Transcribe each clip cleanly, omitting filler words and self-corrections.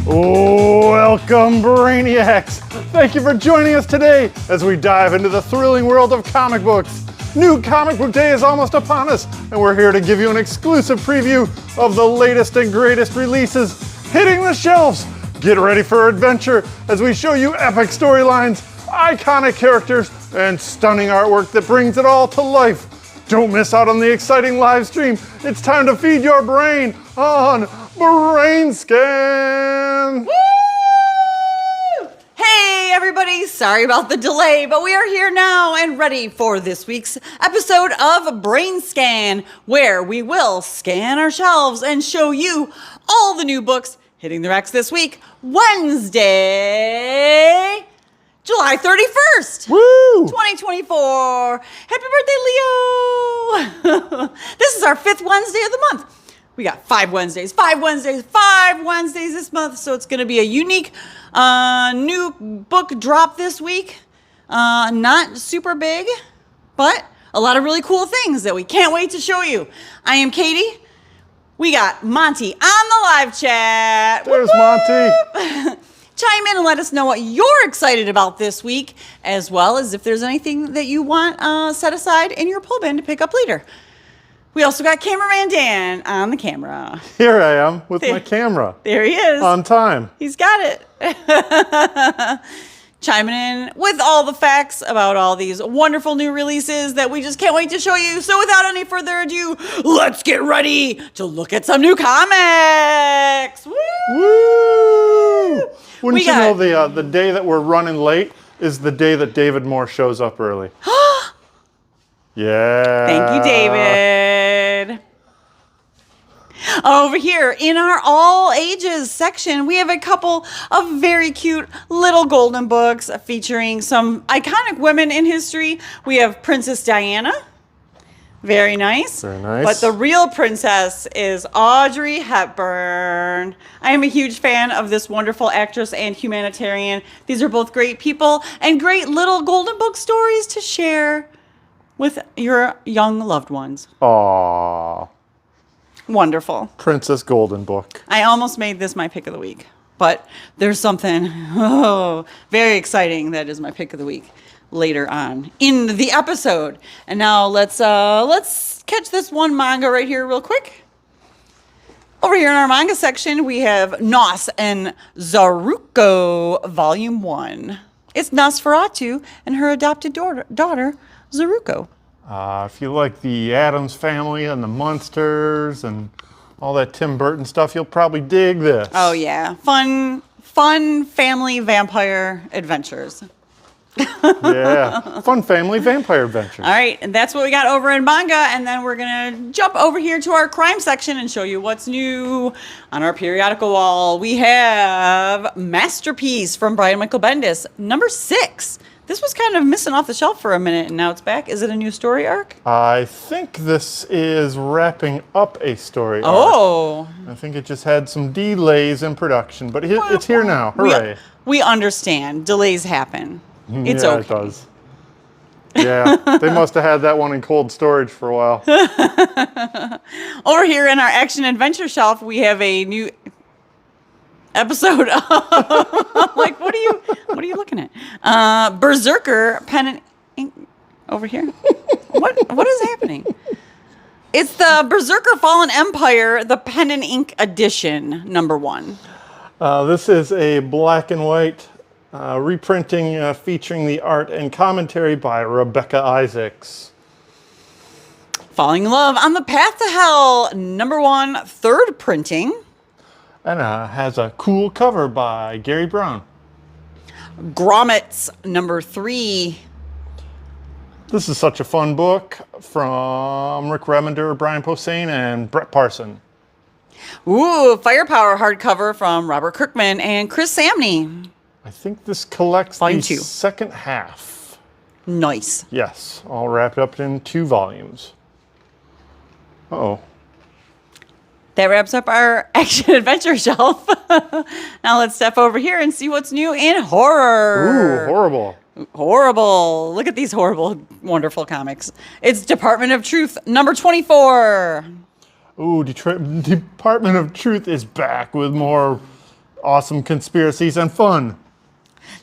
Welcome, Brainiacs! Thank you for joining us today as we dive into the thrilling world of comic books. New Comic Book Day is almost upon us, and we're here to give you an exclusive preview of the latest and greatest releases hitting the shelves. Get ready for adventure as we show you epic storylines, iconic characters, and stunning artwork that brings it all to life. Don't miss out on the exciting live stream. It's time to feed your brain on BrainScan. Woo! Hey everybody, sorry about the delay, but we are here now and ready for this week's episode of BrainScan, where we will scan our shelves and show you all the new books hitting the racks this week, Wednesday, July 31st, Woo! 2024. Happy birthday, Leo! This is our 5th Wednesday of the month. We got 5 Wednesdays this month, so it's going to be a unique new book drop this week. Not super big, but a lot of really cool things that we can't wait to show you. I am Katie. We got Monty on the live chat. There's Monty. Chime in and let us know what you're excited about this week, as well as if there's anything that you want set aside in your pull bin to pick up later. We also got cameraman Dan on the camera. Here I am with my camera. There he is. On time. He's got it. Chiming in with all the facts about all these wonderful new releases that we just can't wait to show you. So without any further ado, let's get ready to look at some new comics. Woo! Woo! Wouldn't you know the day that we're running late is the day that David Moore shows up early? Yeah. Thank you, David. Over here in our all ages section, we have a couple of very cute little golden books featuring some iconic women in history. We have Princess Diana. Very nice. Very nice. But the real princess is Audrey Hepburn. I am a huge fan of this wonderful actress and humanitarian. These are both great people and great little golden book stories to share with your young loved ones. Aww. Wonderful. Princess Golden Book. I almost made this my pick of the week, but there's something very exciting that is my pick of the week later on in the episode. And now let's catch this one manga right here real quick. Over here in our manga section, we have Nos and Zaruko Volume 1. It's Nosferatu and her adopted daughter Zaruko. If you like the Addams Family and the Munsters and all that Tim Burton stuff, you'll probably dig this. Oh yeah, fun family vampire adventures. Yeah, fun family vampire adventures. All right, and that's what we got over in manga, and then we're gonna jump over here to our crime section and show you what's new on our periodical wall. We have Masterpiece from Brian Michael Bendis, number 6. This was kind of missing off the shelf for a minute, and now it's back. Is it a new story arc? I think this is wrapping up a story arc. Oh. I think it just had some delays in production, but it's here now. Hooray. We understand. Delays happen. It's yeah, okay. It does. Yeah, they must have had that one in cold storage for a while. Over here in our action adventure shelf, we have a new episode of, I'm like, what are you looking at? Berserker Pen and Ink over here. What is happening? It's the Berserker Fallen Empire, the Pen and Ink edition, number 1. This is a black and white reprinting featuring the art and commentary by Rebecca Isaacs. Falling in Love on the Path to Hell, number 1, 3rd printing. And has a cool cover by Gary Brown. Grommets, number 3. This is such a fun book from Rick Remender, Brian Posehn, and Brett Parson. Ooh, Firepower hardcover from Robert Kirkman and Chris Samney. I think this collects Volume the 2. second half. Nice. Yes, all wrapped up in 2 volumes. Uh-oh. That wraps up our action adventure shelf. Now let's step over here and see what's new in horror. Ooh, horrible. Horrible. Look at these horrible, wonderful comics. It's Department of Truth, number 24. Ooh, Department of Truth is back with more awesome conspiracies and fun.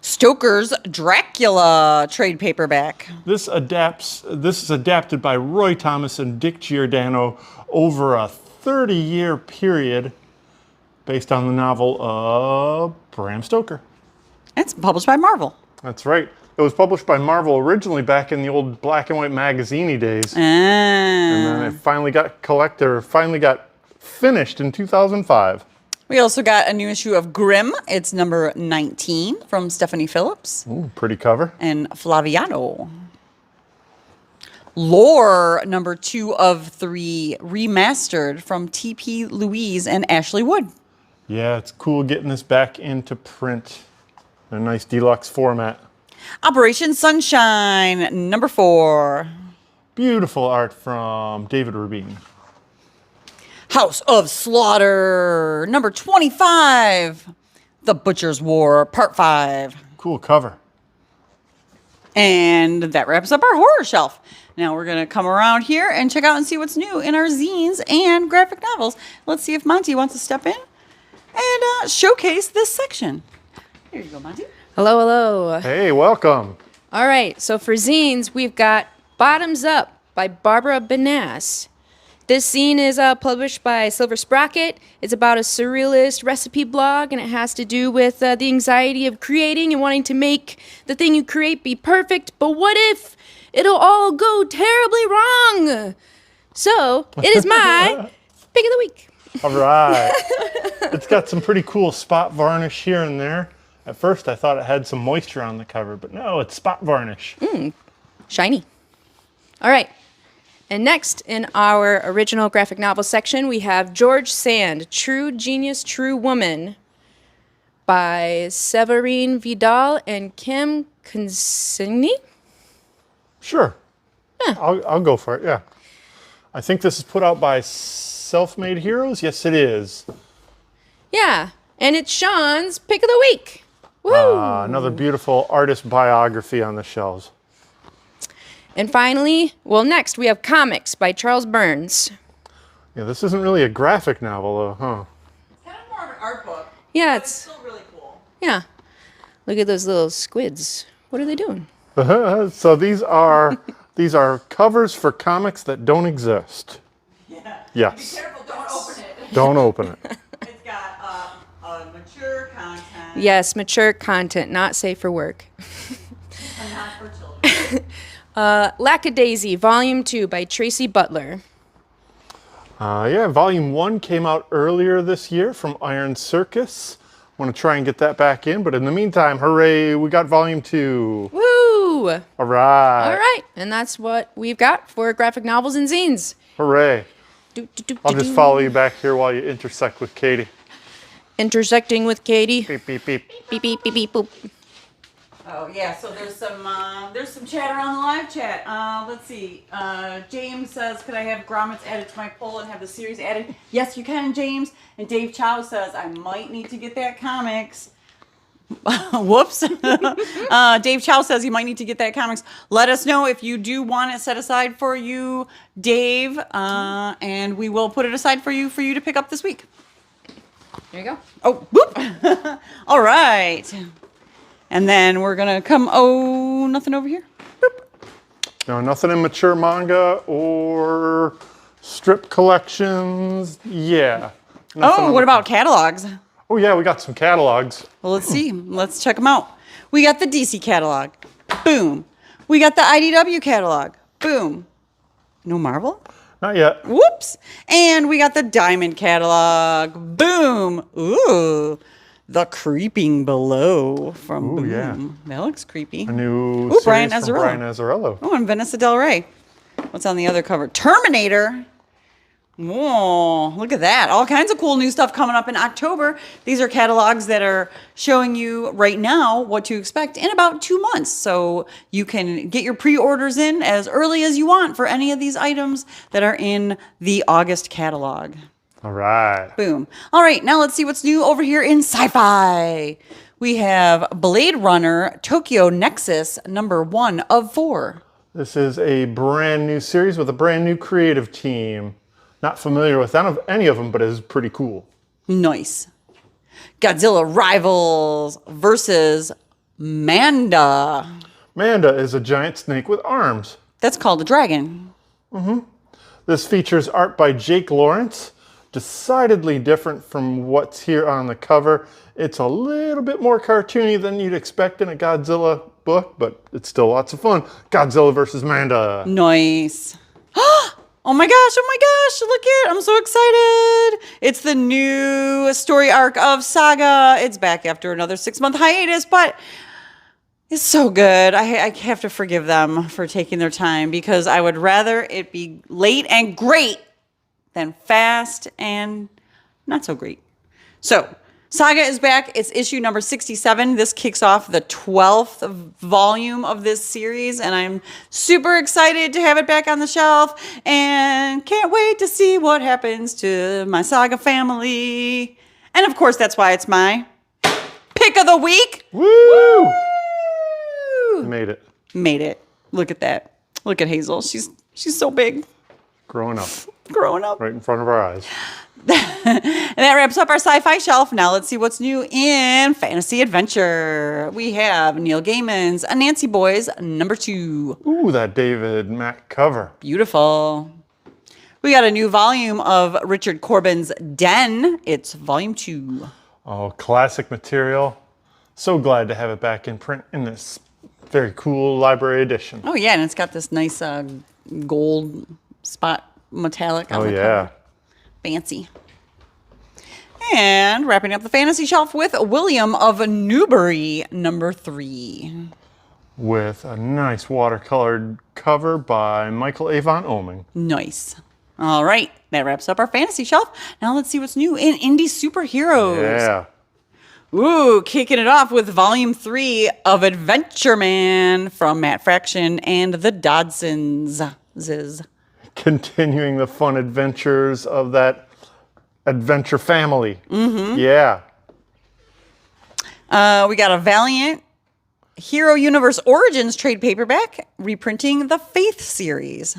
Stoker's Dracula trade paperback. This is adapted by Roy Thomas and Dick Giordano over a 30-year period based on the novel of Bram Stoker. It's published by Marvel. That's right. It was published by Marvel originally back in the old black and white magazine-y days. Ah. And then it finally got finished in 2005. We also got a new issue of Grimm. It's number 19 from Stephanie Phillips. Ooh, pretty cover. And Flaviano. Lore, number 2 of 3, remastered from T.P. Louise and Ashley Wood. Yeah, it's cool getting this back into print in a nice deluxe format. Operation Sunshine, number 4. Beautiful art from David Rubin. House of Slaughter, number 25. The Butcher's War, part 5. Cool cover. And that wraps up our horror shelf. Now we're going to come around here and check out and see what's new in our zines and graphic novels. Let's see if Monty wants to step in and showcase this section. Here you go, Monty. Hello, hello. Hey, welcome. All right, so for zines, we've got Bottoms Up by Barbara Benass. This zine is published by Silver Sprocket. It's about a surrealist recipe blog, and it has to do with the anxiety of creating and wanting to make the thing you create be perfect, but what if it'll all go terribly wrong? So, it is my pick of the week. All right. It's got some pretty cool spot varnish here and there. At first, I thought it had some moisture on the cover, but no, it's spot varnish. Shiny. All right. And next in our original graphic novel section, we have George Sand, True Genius, True Woman by Severine Vidal and Kim Consigny. Sure. I'll go for it, yeah. I think this is put out by Self-Made Heroes. Yes, it is. Yeah, and it's Sean's pick of the week. Woo! Another beautiful artist biography on the shelves. And finally, well, next we have Comics by Charles Burns. Yeah, this isn't really a graphic novel, though, huh? It's kind of more of an art book. Yeah, But it's still really cool. yeah. Look at those little squids. What are they doing? So these are covers for comics that don't exist. Yeah. Yes. Be careful, don't open it. Don't open it. It's got mature content. Yes, mature content, not safe for work. And not for children. Lackadaisy, Volume 2 by Tracy Butler. Yeah, Volume 1 came out earlier this year from Iron Circus. Want to try and get that back in, but in the meantime, hooray, we got Volume 2. Woo! All right. All right, and that's what we've got for graphic novels and zines. Hooray. Do, do, do, I'll do, just do. follow you back here while you intersect with Katie. Intersecting with Katie. Beep, beep, beep. Beep, beep, beep, beep, boop. Oh yeah, so there's some chatter on the live chat. Let's see. James says, "Could I have grommets added to my poll and have the series added?" Yes, you can, James. And Dave Chow says, "I might need to get that comics." Whoops. Dave Chow says you might need to get that comics. Let us know if you do want it set aside for you, Dave, and we will put it aside for you to pick up this week. There you go. Oh, whoop. All right. And then we're going to come, nothing over here? Boop. No, nothing in mature manga or strip collections. Yeah. What about catalogs? Oh, yeah, we got some catalogs. Well, let's see. Let's check them out. We got the DC catalog. Boom. We got the IDW catalog. Boom. No Marvel? Not yet. Whoops. And we got the Diamond catalog. Boom. Ooh. The Creeping Below from Boom. Yeah. That looks creepy. A new Ooh, series Brian from Azzarello. Brian Azzarello. Oh, and Vanessa Del Rey. What's on the other cover? Terminator. Whoa, look at that. All kinds of cool new stuff coming up in October. These are catalogs that are showing you right now what to expect in about 2 months. So you can get your pre-orders in as early as you want for any of these items that are in the August catalog. All right. Boom. All right, now let's see what's new over here in sci-fi. We have Blade Runner Tokyo Nexus #1 of 4. This is a brand new series with a brand new creative team. Not familiar with any of them, but it is pretty cool. Nice. Godzilla Rivals versus Manda. Manda is a giant snake with arms. That's called a dragon. This features art by Jake Lawrence. Decidedly different from what's here on the cover. It's a little bit more cartoony than you'd expect in a Godzilla book, but it's still lots of fun. Godzilla versus Manda. Nice. Oh my gosh, look it. I'm so excited. It's the new story arc of Saga. It's back after another 6-month hiatus, but it's so good. I have to forgive them for taking their time because I would rather it be late and great than fast and not so great. So, Saga is back. It's issue number 67. This kicks off the 12th volume of this series, and I'm super excited to have it back on the shelf and can't wait to see what happens to my Saga family. And of course, that's why it's my pick of the week. Woo! Made it. Made it. Look at that. Look at Hazel. She's so big. Growing up. Right in front of our eyes. And that wraps up our sci-fi shelf. Now let's see what's new in fantasy adventure. We have Neil Gaiman's Anansi Boys #2. Ooh, that David Mack cover. Beautiful. We got a new volume of Richard Corbin's Den. It's volume 2. Oh, classic material. So glad to have it back in print in this very cool library edition. Oh yeah, and it's got this nice gold spot metallic on the cover. Fancy. And wrapping up the fantasy shelf with William of Newbury #3. With a nice watercolored cover by Michael Avon Oeming. Nice. All right, that wraps up our fantasy shelf. Now let's see what's new in indie superheroes. Yeah. Ooh, kicking it off with volume 3 of Adventure Man from Matt Fraction and the Dodsons. Continuing the fun adventures of that adventure family. Yeah. We got a Valiant Hero Universe Origins trade paperback reprinting the Faith series.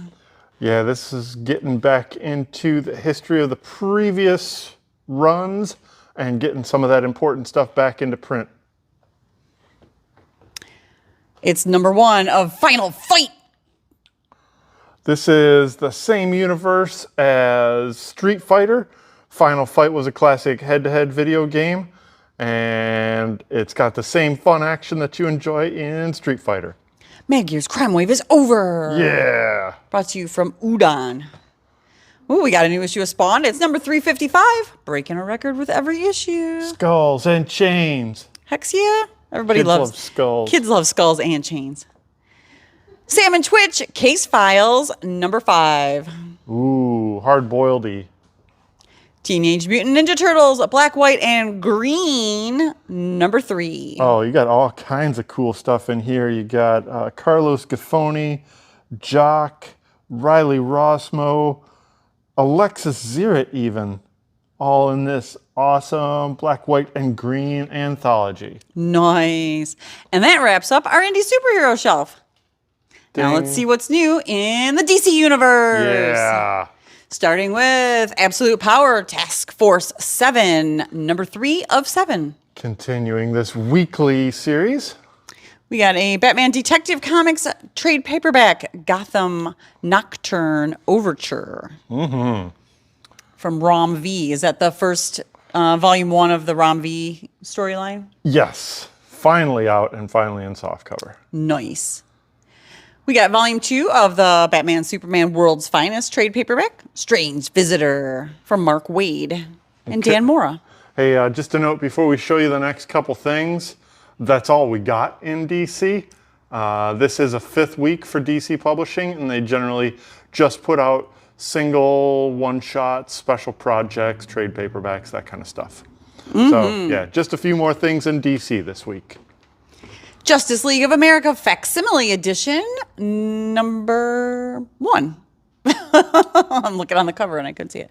Yeah, this is getting back into the history of the previous runs and getting some of that important stuff back into print. It's #1 of Final Fight. This is the same universe as Street Fighter. Final Fight was a classic head-to-head video game, and it's got the same fun action that you enjoy in Street Fighter. Mad Gear's Crime Wave is over. Yeah. Brought to you from Udon. Ooh, we got a new issue of Spawn. It's number 355, breaking a record with every issue. Skulls and chains. Heck yeah. Everybody Kids loves love skulls. Kids love skulls and chains. Sam and Twitch, Case Files, #5. Ooh, hard-boiledy. Teenage Mutant Ninja Turtles, Black, White, and Green, #3. Oh, you got all kinds of cool stuff in here. You got Carlos Gaffoni, Jock, Riley Rossmo, Alexis Zirrit even, all in this awesome Black, White, and Green anthology. Nice. And that wraps up our indie superhero shelf. Now let's see what's new in the DC universe. Yeah. Starting with Absolute Power Task Force 7, #3 of 7. Continuing this weekly series. We got a Batman Detective Comics trade paperback, Gotham Nocturne Overture. From Rom V. Is that the first volume 1 of the Rom V storyline? Yes. Finally out and finally in softcover. Nice. We got volume 2 of the Batman Superman World's Finest trade paperback, Strange Visitor, from Mark Waid and Dan Mora. Hey, just a note before we show you the next couple things, that's all we got in DC. This is a 5th week for DC Publishing, and they generally just put out single, one-shots, special projects, trade paperbacks, that kind of stuff. So, yeah, just a few more things in DC this week. Justice League of America Facsimile Edition, #1. I'm looking on the cover and I couldn't see it.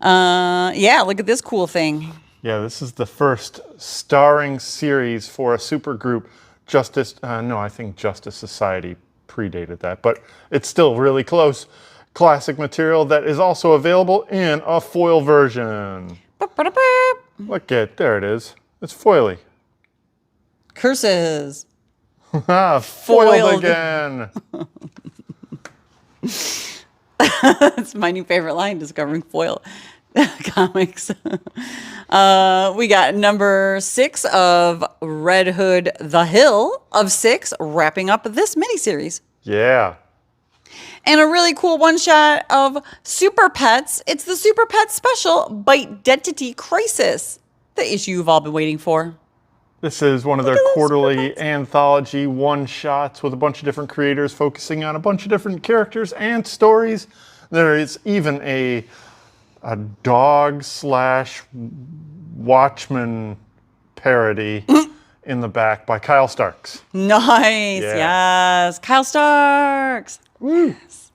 Yeah, look at this cool thing. Yeah, this is the first starring series for a supergroup. I think Justice Society predated that, but it's still really close. Classic material that is also available in a foil version. Ba-ba-da-ba. Look at, there it is. It's foily. Curses. Foiled Foiled. again. That's my new favorite line, discovering foil comics. We got number 6 of Red Hood The Hill of 6, wrapping up this miniseries. Yeah. And a really cool one-shot of Super Pets. It's the Super Pets special, Bite-Dentity Crisis, the issue you've all been waiting for. This is one of their quarterly anthology one-shots with a bunch of different creators focusing on a bunch of different characters and stories. There is even a dog / Watchmen parody in the back by Kyle Starks. Nice, Yeah. yes. Kyle Starks. Yes.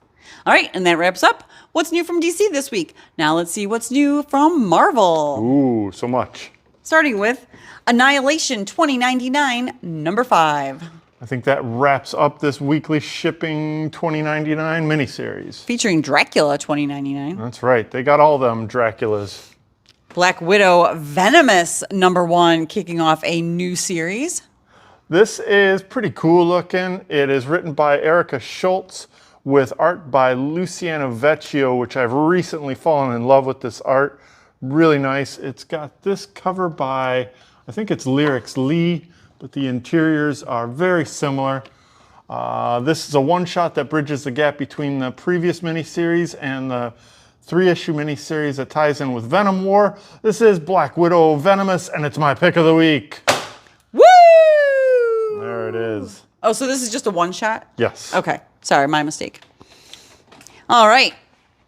All right, and that wraps up what's new from DC this week. Now let's see what's new from Marvel. Ooh, so much. Starting with Annihilation 2099, number 5. I think that wraps up this weekly shipping 2099 miniseries. Featuring Dracula 2099. That's right. They got all them Draculas. Black Widow Venomous, number 1, kicking off a new series. This is pretty cool looking. It is written by Erica Schultz with art by Luciano Vecchio, which I've recently fallen in love with this art. Really nice. It's got this cover by, I think it's Lyrics Lee, but the interiors are very similar. This is a one-shot that bridges the gap between the previous miniseries and the 3-issue miniseries that ties in with Venom War. This is Black Widow Venomous, and it's my pick of the week. Woo! There it is. Oh, so this is just a one-shot? Yes. Okay. Sorry, my mistake. All right.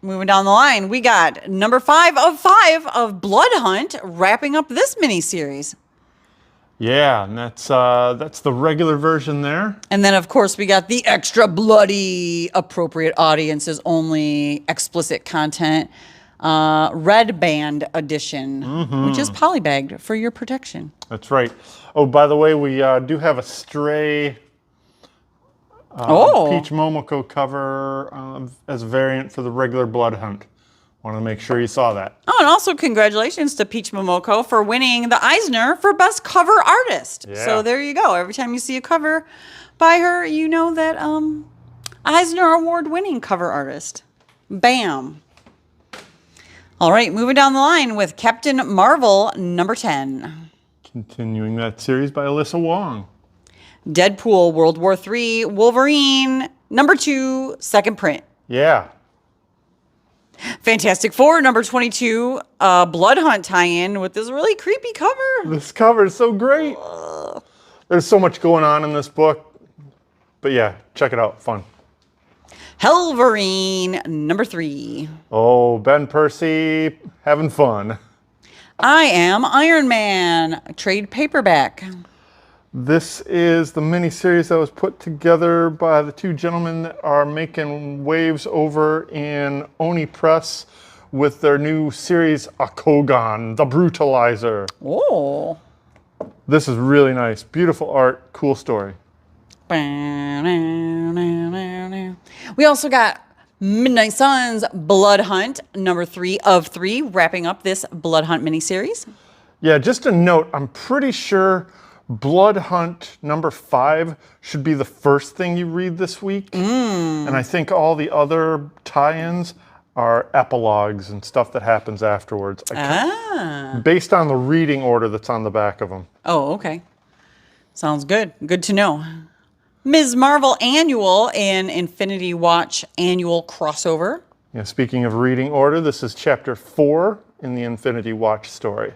Moving down the line, we got number 5 of Blood Hunt, wrapping up this miniseries. Yeah, and that's the regular version there. And then, of course, we got the extra bloody, appropriate audiences only, explicit content, Red Band edition, which is polybagged for your protection. That's right. Oh, by the way, we do have a stray Peach Momoko cover as a variant for the regular Blood Hunt. Want to make sure you saw that. Oh, and also congratulations to Peach Momoko for winning the Eisner for Best Cover Artist. Yeah. So there you go. Every time you see a cover by her, you know that Eisner Award-winning cover artist. Bam. All right, moving down the line with Captain Marvel, number 10. Continuing that series by Alyssa Wong. Deadpool, World War III, Wolverine, number 2, second print. Yeah. Fantastic Four, number 22, Blood Hunt tie-in with this really creepy cover. This cover is so great. There's so much going on in this book. But yeah, check it out. Fun. Helverine, number 3. Oh, Ben Percy having fun. I Am Iron Man, trade paperback. This is the miniseries that was put together by the two gentlemen that are making waves over in Oni Press with their new series, Akogan, the Brutalizer. Oh. This is really nice. Beautiful art, cool story. We also got Midnight Suns, Blood Hunt, number 3 of 3, wrapping up this Blood Hunt miniseries. Yeah, just a note, I'm pretty sure Blood Hunt number 5 should be the first thing you read this week. And I think all the other tie-ins are epilogues and stuff that happens afterwards. Based on the reading order that's on the back of them. Oh, okay. Sounds good. Good to know. Ms. Marvel Annual and Infinity Watch Annual crossover. Yeah, speaking of reading order, this is chapter 4 in the Infinity Watch story.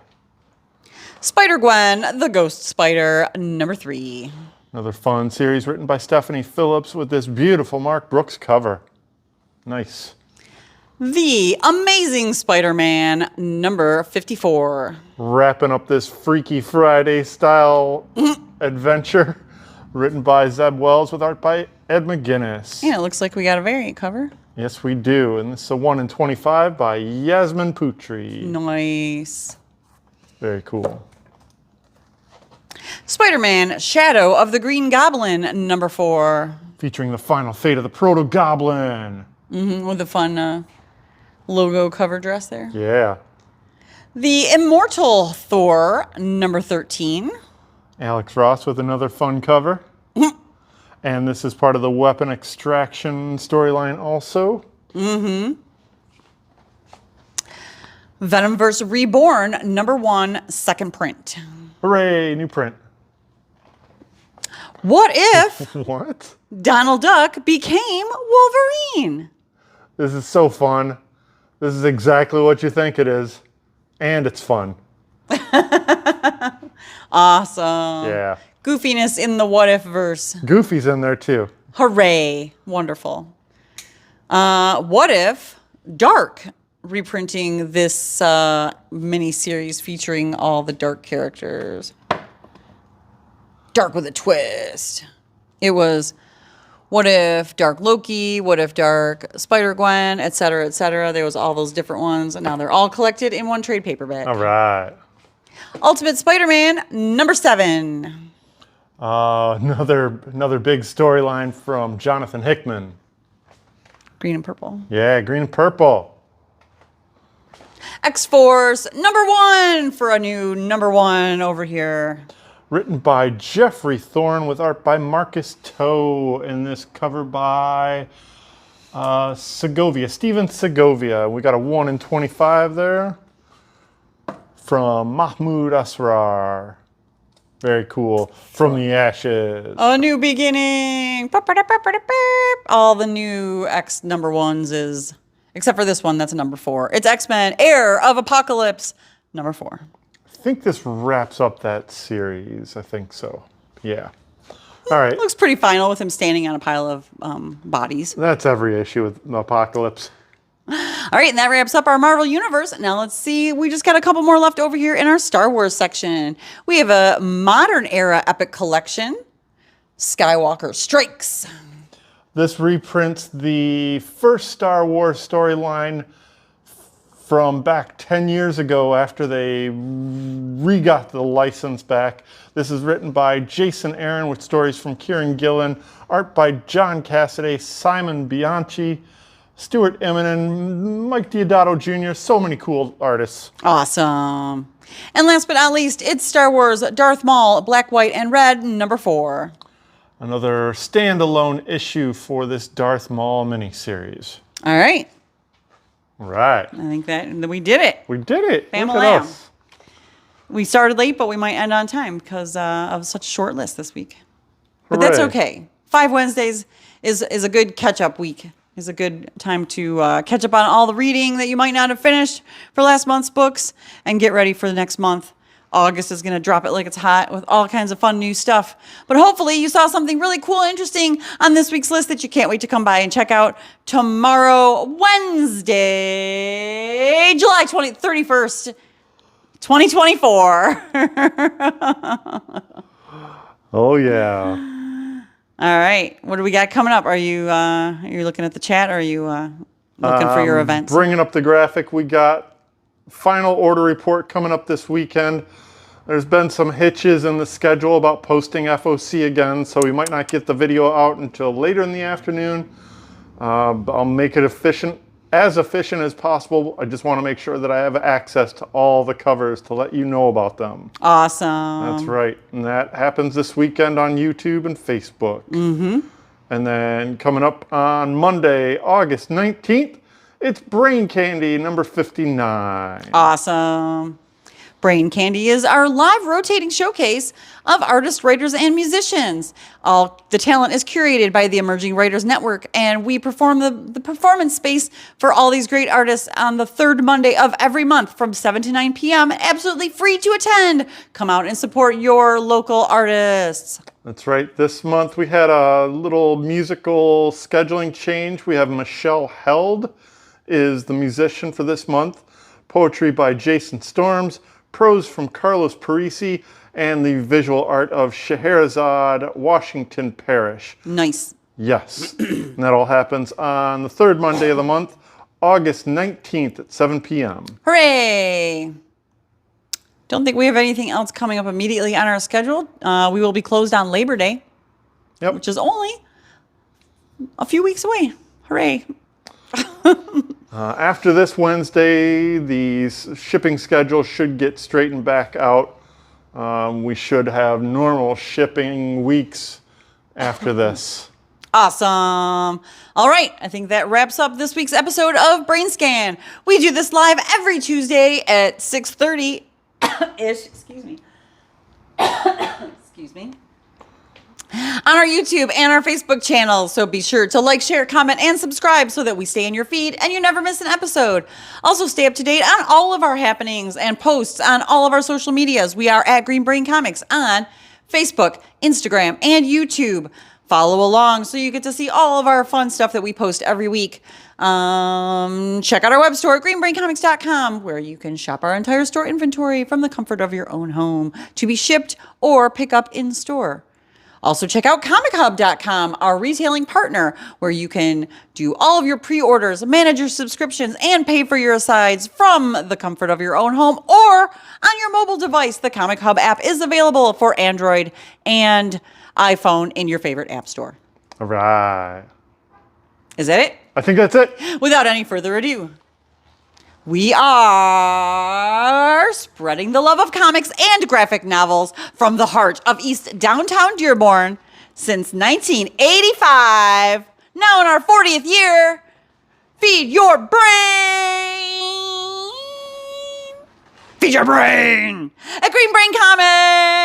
Spider-Gwen, the Ghost Spider, number 3. Another fun series written by Stephanie Phillips with this beautiful Mark Brooks cover. Nice. The Amazing Spider-Man, number 54. Wrapping up this Freaky Friday style adventure written by Zeb Wells with art by Ed McGuinness. Yeah, it looks like we got a variant cover. Yes, we do. And this is a 1 in 25 by Yasmin Putri. Nice. Very cool. Spider-Man, Shadow of the Green Goblin, number 4. Featuring the final fate of the Proto-Goblin. With the fun logo cover dress there. Yeah. The Immortal Thor, number 13. Alex Ross with another fun cover. And this is part of the weapon extraction storyline also. Venomverse Reborn, number 1, second print. Hooray, new print. What if What? Donald Duck became Wolverine? This is so fun. This is exactly what you think it is. And it's fun. Awesome. Yeah. Goofiness in the What If verse. Goofy's in there too. Hooray. Wonderful. What if Dark reprinting this mini-series featuring all the Dark characters? Dark with a twist. It was What If Dark Loki, What If Dark Spider-Gwen, etc., etc. There was all those different ones, and now they're all collected in one trade paperback. All right. Ultimate Spider-Man, number 7. Another big storyline from Jonathan Hickman. Green and purple. Yeah, green and purple. X-Force, number 1 for a new number 1 over here. Written by Jeffrey Thorne with art by Marcus Toe. And this cover by Segovia, Steven Segovia. We got a 1 in 25 there. From Mahmoud Asrar. Very cool. From the Ashes. A new beginning. All the new X number 1s is, except for this one, that's a number 4. It's X-Men, Heir of Apocalypse, number 4. I think this wraps up that series. I think so. Yeah. All right. Looks pretty final with him standing on a pile of bodies. That's every issue with Apocalypse. All right, and that wraps up our Marvel Universe. Now let's see. We just got a couple more left over here in our Star Wars section. We have a modern era epic collection, Skywalker Strikes. This reprints the first Star Wars storyline from back 10 years ago after they re-got the license back. This is written by Jason Aaron with stories from Kieran Gillen, art by John Cassaday, Simon Bianchi, Stuart Eminem, Mike Diodato Jr., so many cool artists. Awesome. And last but not least, it's Star Wars Darth Maul, Black, White, and Red, number 4. Another standalone issue for this Darth Maul miniseries. All right. Right. I think that we did it. We did it. Family Look at Lamb. us. We started late, but we might end on time because of such a short list this week. But that's Hooray. okay. 5 Wednesdays is a good catch-up week. Is a good time to catch up on all the reading that you might not have finished for last month's books and get ready for the next month. August is going to drop it like it's hot with all kinds of fun new stuff. But hopefully you saw something really cool and interesting on this week's list that you can't wait to come by and check out tomorrow, Wednesday, July 31st, 2024. Oh, yeah. All right. What do we got coming up? Are you looking at the chat or are you looking for your events? Bringing up the graphic, we got final order report coming up this weekend. There's been some hitches in the schedule about posting FOC again, so we might not get the video out until later in the afternoon. I'll make it as efficient as possible. I just want to make sure that I have access to all the covers to let you know about them. Awesome. That's right. And that happens this weekend on YouTube and Facebook. Mm-hmm. And then coming up on Monday, August 19th, it's Brain Candy number 59. Awesome. Brain Candy is our live rotating showcase of artists, writers, and musicians. All the talent is curated by the Emerging Writers Network, and we perform the performance space for all these great artists on the third Monday of every month from 7 to 9 p.m. Absolutely free to attend. Come out and support your local artists. That's right. This month we had a little musical scheduling change. We have Michelle Held is the musician for this month. Poetry by Jason Storms. Prose from Carlos Parisi, and the visual art of Scheherazade Washington Parrish. Nice. Yes. And that all happens on the third Monday of the month, August 19th at 7 p.m. Hooray! Don't think we have anything else coming up immediately on our schedule. We will be closed on Labor Day, which is only a few weeks away. Hooray. After this Wednesday, the shipping schedule should get straightened back out. We should have normal shipping weeks after this. Awesome. All right. I think that wraps up this week's episode of BrainScan. We do this live every Tuesday at 6:30 ish. Excuse me. Excuse me. On our YouTube and our Facebook channel. So be sure to like, share, comment, and subscribe so that we stay in your feed and you never miss an episode. Also, stay up to date on all of our happenings and posts on all of our social medias. We are at Green Brain Comics on Facebook, Instagram, and YouTube. Follow along so you get to see all of our fun stuff that we post every week. Check out our web store, greenbraincomics.com, where you can shop our entire store inventory from the comfort of your own home to be shipped or pick up in store. Also, check out COMICHUB.com, our retailing partner, where you can do all of your pre-orders, manage your subscriptions, and pay for your asides from the comfort of your own home or on your mobile device. The ComicHub app is available for Android and iPhone in your favorite app store. All right. Is that it? I think that's it. Without any further ado, we are spreading the love of comics and graphic novels from the heart of East Downtown Dearborn since 1985. Now in our 40th year, feed your brain. Feed your brain at Green Brain Comics.